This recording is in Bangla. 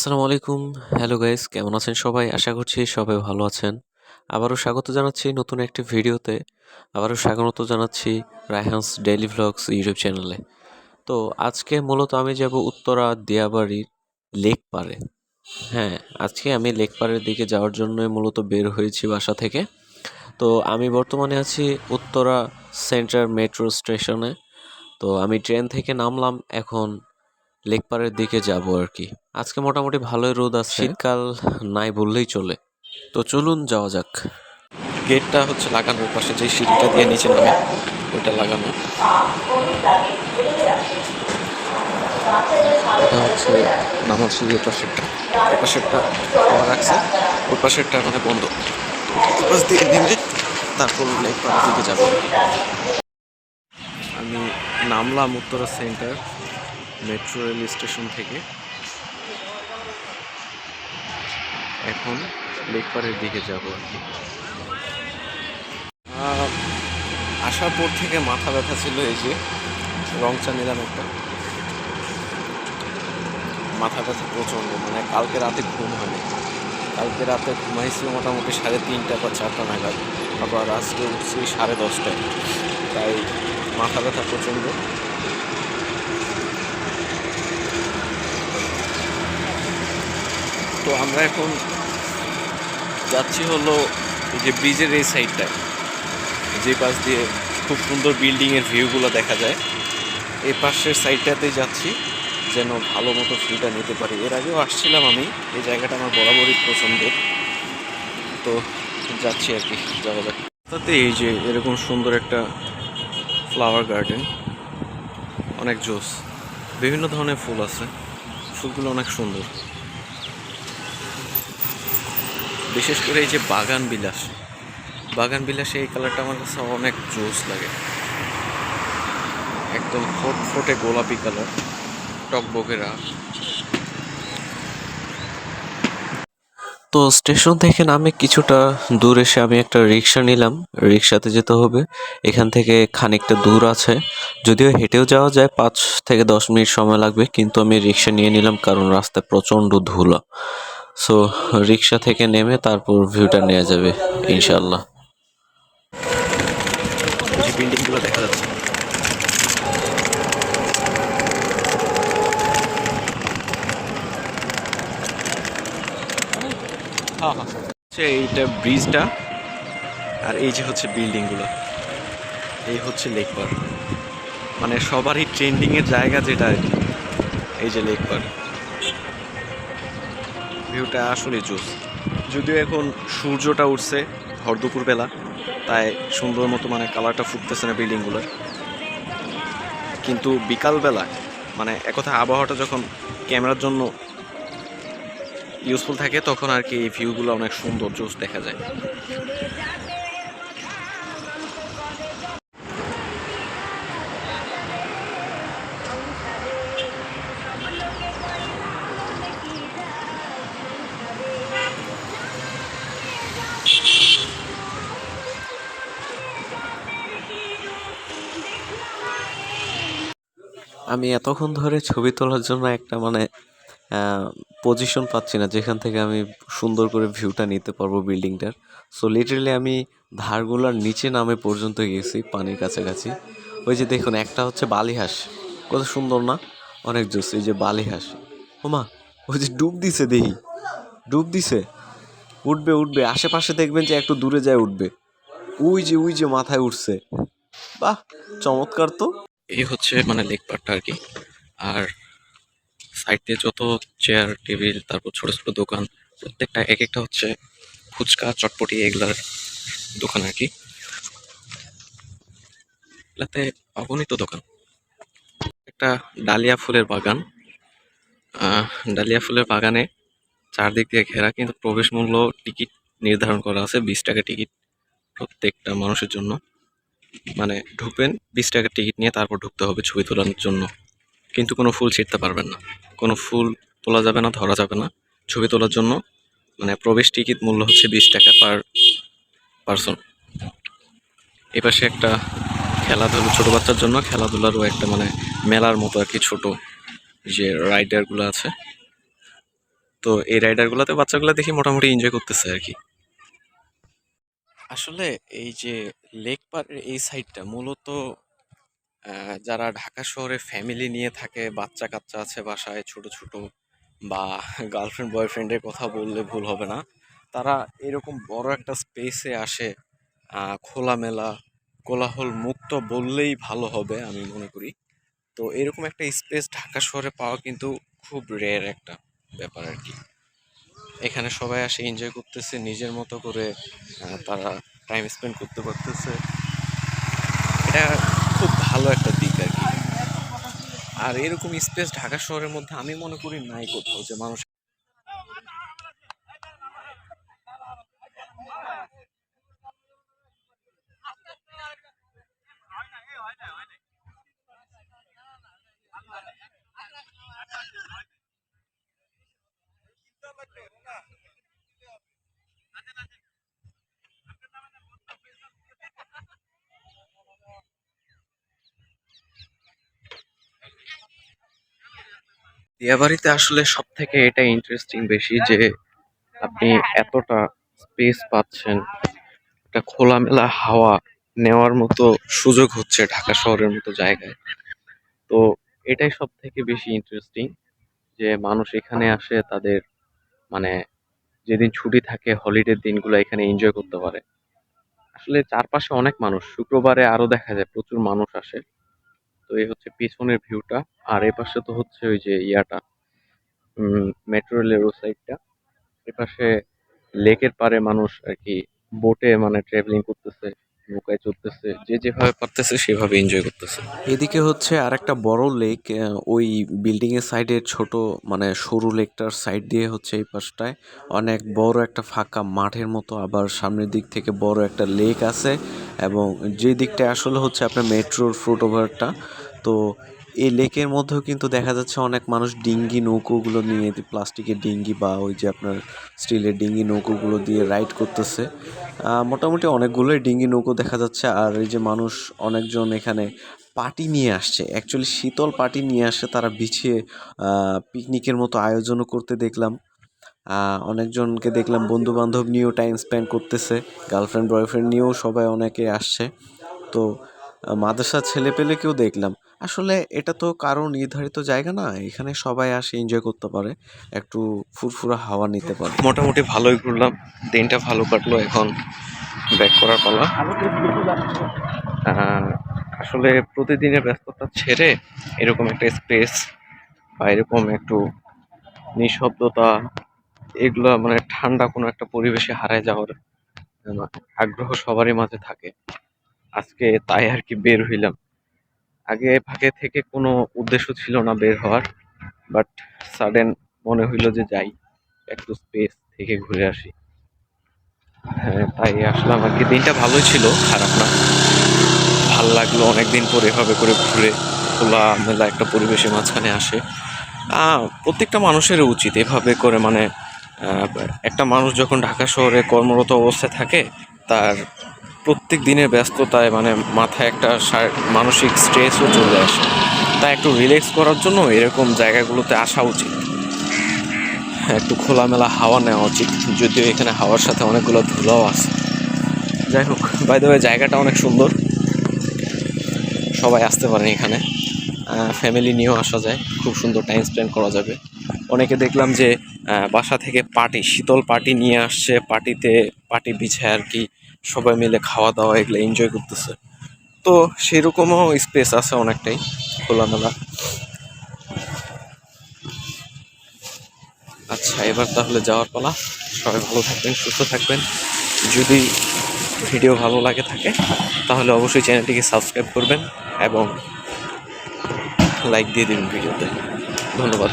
আসসালামু আলাইকুম। হ্যালো গাইস, কেমন আছেন সবাই? আশা করছি সবাই ভালো আছেন। আবারও স্বাগত জানাচ্ছি নতুন একটি ভিডিওতে। আবারও স্বাগত জানাচ্ছি রায়হানস ডেইলি ভ্লগস ইউটিউব চ্যানেলে। তো আজকে মূলত আমি যাব উত্তরা দিয়াবাড়ির লেক পাড়ে। হ্যাঁ, আজকে আমি লেক পাড়ের দিকে যাওয়ার জন্যই মূলত বের হয়েছি বাসা থেকে। তো আমি বর্তমানে আছি উত্তরা সেন্ট্রাল মেট্রো স্টেশনে। তো আমি ট্রেন থেকে নামলাম, এখন লেক পাড়ের দিকে যাব আর কি। আজকে মোটামুটি ভালোই রোদ আছে, শীতকাল নাই বললেই চলে। তো চলুন যাওয়া যাক। গেটটা হচ্ছে লাগানোর পাশে, যে সিঁড়িটা দিয়ে নিচে নামে ওইটা লাগানো। এটা হচ্ছে নামার সিঁড়ি, ওই পাশেরটা ওই পাশেরটা খোলা রাখছে, ওই পাশেরটা মানে বন্ধ। ওই পাশ দিয়ে নেমে তারপর লেক পাড়ের দিকে যাবো। আমি নামলাম Uttara centre metro rail station থেকে। এখন লেক পাড়ের দিকে যাব আর কি। আসার পর থেকে মাথা ব্যথা ছিল, এই যে রং চা নিলাম একটা। মাথা ব্যথা প্রচণ্ড, মানে কালকে রাতে ঘুম হয়নি। কালকে রাতে ঘুমাইছি মোটামুটি 3:30 বা 4টা নাগাদ, আবার আজকে উঠছি 10:30টায়। তাই মাথা ব্যথা প্রচণ্ড। তো আমরা এখন যাচ্ছি হলো এই যে ব্রিজের এই সাইডটায়, যে পাশ দিয়ে খুব সুন্দর বিল্ডিংয়ের ভিউগুলো দেখা যায়, এই পাশের সাইডটাতেই যাচ্ছি যেন ভালো মতো ভিউটা নিতে পারি। এর আগেও আসছিলাম আমি, এই জায়গাটা আমার বরাবরই পছন্দ। তো যাচ্ছি আর কি, যাওয়া যাক। তাতে এই যে এরকম সুন্দর একটা ফ্লাওয়ার গার্ডেন, অনেক জোস, বিভিন্ন ধরনের ফুল আছে, ফুলগুলো অনেক সুন্দর। বিশেষ করে এই যে বাগান বিলাসে এই কালারটা আমার কাছে অনেক জোস লাগে। একদম ফটফটে গোলাপি কালার, টকবগেরা। তো স্টেশন থেকে নামে কিছুটা দূর এসে আমি একটা রিক্সা নিলাম। রিক্সাতে যেতে হবে, এখান থেকে খানিকটা দূর আছে, যদিও হেঁটেও যাওয়া যায়, 5 থেকে 10 মিনিট সময় লাগবে, কিন্তু আমি রিক্সা নিয়ে নিলাম কারণ রাস্তায় প্রচণ্ড ধুলো। সো রিক্সা থেকে নেমে তারপর ভিউটা নেওয়া যাবে ইনশাল্লাহ। যে বিল্ডিংগুলো দেখা যাচ্ছে, এইটা ব্রিজটা, আর এই যে হচ্ছে বিল্ডিংগুলো, এই হচ্ছে লেক পাড়। মানে সবারই ট্রেন্ডিংয়ের জায়গা যেটা আর কি, এই যে লেক পাড়। ভিউটা আসলে জোস। যদিও এখন সূর্যটা উঠছে ভর দুপুর বেলা, তাই সুন্দর মতো মানে কালারটা ফুটতেছে না বিল্ডিংগুলোর, কিন্তু বিকালবেলা মানে একথা আবহাওয়াটা যখন ক্যামেরার জন্য ইউজফুল থাকে তখন আর কি এই ভিউগুলো অনেক সুন্দর জোস দেখা যায়। আমি এতক্ষণ ধরে ছবি তোলার জন্য একটা মানে পজিশন পাচ্ছি না যেখান থেকে আমি সুন্দর করে ভিউটা নিতে পারবো বিল্ডিংটার। সো লিটারালি আমি ধারগুলার নিচে নামে পর্যন্ত গেছি, পানির কাছাকাছি। ওই যে দেখুন, একটা হচ্ছে বালিহাঁস, কত সুন্দর না, অনেক জোস। এই যে বালিহাঁস, ওমা, ওই যে ডুব দিছে, দেখি ডুব দিছে, উঠবে উঠবে, আশেপাশে দেখবেন যে একটু দূরে যায় উঠবে, ওই যে মাথায় উঠছে, বাহ চমৎকার। তো এই হচ্ছে মানে লেক পাড়টা আর কি। আর সাইড দিয়ে যত চেয়ার টেবিল, তারপর ছোট ছোট দোকান, প্রত্যেকটা এক একটা হচ্ছে ফুচকা চটপটি এগুলার দোকান আর কি। এগুলাতে অগণিত দোকান। একটা ডালিয়া ফুলের বাগান, ডালিয়া ফুলের বাগানে চারদিক দিয়ে ঘেরা, কিন্তু প্রবেশ মূল্য টিকিট নির্ধারণ করা আছে, 20 টাকা টিকিট প্রত্যেকটা মানুষের জন্য। মানে ঢুকবেন 20 টাকার টিকিট নিয়ে, তারপর ঢুকতে হবে ছবি তোলার জন্য। কিন্তু কোনো ফুল ছিঁড়তে পারবেন না, কোনো ফুল তোলা যাবে না, ধরা যাবে না। ছবি তোলার জন্য মানে প্রবেশ টিকিট মূল্য হচ্ছে 20 টাকা পার পারসন। এই পাশে একটা খেলাধুলা, ছোট বাচ্চার জন্য খেলাধুলারও একটা মানে মেলার মতো আর কি, ছোট যে রাইডারগুলো আছে তো এই রাইডারগুলোতে বাচ্চাগুলো দেখি মোটামুটি এনজয় করতেছে আর কি। আসলে এই যে লেক পাড়ের এই সাইডটা মূলত যারা ঢাকা শহরে ফ্যামিলি নিয়ে থাকে, বাচ্চা কাচ্চা আছে বাসায় ছোট ছোট, বা গার্লফ্রেন্ড বয়ফ্রেন্ডের কথা বললে ভুল হবে না, তারা এরকম বড় একটা স্পেসে আসে। খোলামেলা, কোলাহল মুক্ত বললেই ভালো হবে আমি মনে করি। তো এরকম একটা স্পেস ঢাকা শহরে পাওয়া কিন্তু খুব রেয়ার একটা ব্যাপার আর কি। এখানে সবাই আসে এনজয় করতেছে নিজের মতো করে, তারা টাইম স্পেন্ড করতে পারতেছে। এটা খুব ভালো একটা দিক আর কি। আর এরকম স্পেস ঢাকা শহরের মধ্যে আমি মনে করি নাই কোথাও, যে মানুষ। দিয়াবাড়িতে আসলে সব থেকে এটা ইন্টারেস্টিং বেশি যে আপনি এতটা স্পেস পাচ্ছেন, একটা খোলামেলা হাওয়া নেওয়ার মতো সুযোগ হচ্ছে ঢাকা শহরের মতো জায়গায়। তো এটাই সব থেকে বেশি ইন্টারেস্টিং, যে মানুষ এখানে আসে তাদের মানে যেদিন ছুটি থাকে হলিডের দিনগুলো এখানে এনজয় করতে পারে। আসলে চারপাশে অনেক মানুষ, শুক্রবারে আরো দেখা যায় প্রচুর মানুষ আসে। তো এই হচ্ছে পিছনের ভিউটা। আর এ পাশে তো হচ্ছে ওই যে ইয়াটা, মেট্রো রেলের ও সাইডটা। এপাশে লেকের পাড়ে মানুষ আর কি বোটে মানে ট্রাভেলিং করতেছে, নৌকায় চড়তেছে, যে যেভাবে পারতেছে সেভাবে এনজয় করতেছে। এদিকে হচ্ছে আর একটা বড় লেক, ওই বিল্ডিং এর সাইডে ছোট মানে সরু লেকটার সাইড দিয়ে হচ্ছে এই পাশটায় অনেক বড় একটা ফাঁকা মাঠের মতো, আবার সামনের দিক থেকে বড় একটা লেক আছে। এবং যে দিকটা আসলে হচ্ছে আপনার মেট্রোর ফুটওভারটা। তো এই লেকের মধ্যেও কিন্তু দেখা যাচ্ছে অনেক মানুষ ডিঙ্গি নৌকোগুলো নিয়ে, প্লাস্টিকের ডিঙ্গি বা ওই যে আপনার স্টিলের ডিঙ্গি নৌকোগুলো দিয়ে রাইড করতেছে। মোটামুটি অনেকগুলোই ডিঙ্গি নৌকো দেখা যাচ্ছে। আর এই যে মানুষ অনেকজন এখানে পাটি নিয়ে আসছে, অ্যাকচুয়ালি শীতল পাটি নিয়ে আসে, তারা বিছিয়ে পিকনিকের মতো আয়োজনও করতে দেখলাম। অনেকজনকে দেখলাম বন্ধু বান্ধব নিয়েও টাইম স্পেন্ড করতেছে, গার্লফ্রেন্ড বয়ফ্রেন্ড নিয়েও সবাই অনেকে আসছে। তো মাদ্রাসার ছেলেপেলেকেও দেখলাম। আসলে এটা তো কারো নির্ধারিত জায়গা না, এখানে সবাই আসে এনজয় করতে পারে, একটু ফুরফুরা হাওয়া নিতে পারে। মোটামুটি ভালোই ঘুরলাম, দিনটা ভালো কাটলো। এখন ব্যাক করার পালা। আহ, আসলে প্রতিদিনের ব্যস্ততা ছেড়ে এরকম একটা স্পেস বা এরকম একটু নিঃশব্দতা, এগুলা মানে ঠান্ডা কোনো একটা পরিবেশে হারায় যাওয়ার আগ্রহ সবারই মাঝে থাকে। আজকে তাই আর কি বের হইলাম। আগে ভাগে থেকে কোনো উদ্দেশ্য ছিল না বের হওয়ার, বাট সাডেন মনে হইলো যে যাই, একটু স্পেস থেকে ঘুরে আসি। হ্যাঁ, তাই আসলাম আর কি। দিনটা ভালোই ছিল, খারাপ না। ভাল লাগলো অনেকদিন পর এভাবে করে ঘুরে খোলা মেলা একটা পরিবেশের মাঝখানে আসে। প্রত্যেকটা মানুষের উচিত এভাবে করে মানে একটা মানুষ যখন ঢাকা শহরে কর্মরত অবস্থায় থাকে, তার প্রত্যেক দিনের ব্যস্ততায় মানে মাথায় একটা মানসিক স্ট্রেসও চলে আসে। তাই একটু রিল্যাক্স করার জন্য এরকম জায়গাগুলোতে আসা উচিত, একটু খোলামেলা হাওয়া নেওয়া উচিত। যদিও এখানে হাওয়ার সাথে অনেকগুলো ধুলাও আছে। যাই হোক, বাই দ্য ওয়ে জায়গাটা অনেক সুন্দর, সবাই আসতে পারেন এখানে, ফ্যামিলি নিয়েও আসা যায়, খুব সুন্দর টাইম স্পেন্ড করা যাবে। অনেকে দেখলাম যে বাসা থেকে পার্টি, শীতল পার্টি নিয়ে আসছে, পার্টিতে পার্টি বিছায় আর কি সবাই মিলে খাওয়া দাওয়া এগুলো এনজয় করতেছে। তো সেরকমও স্পেস আছে অনেকটাই খোলামেলা। আচ্ছা, এবার তাহলে যাওয়ার পালা। সবাই ভালো থাকবেন, সুস্থ থাকবেন। যদি ভিডিও ভালো লাগে থাকে তাহলে অবশ্যই চ্যানেলটিকে সাবস্ক্রাইব করবেন এবং লাইক দিয়ে দিন ভিডিওতে। ধন্যবাদ।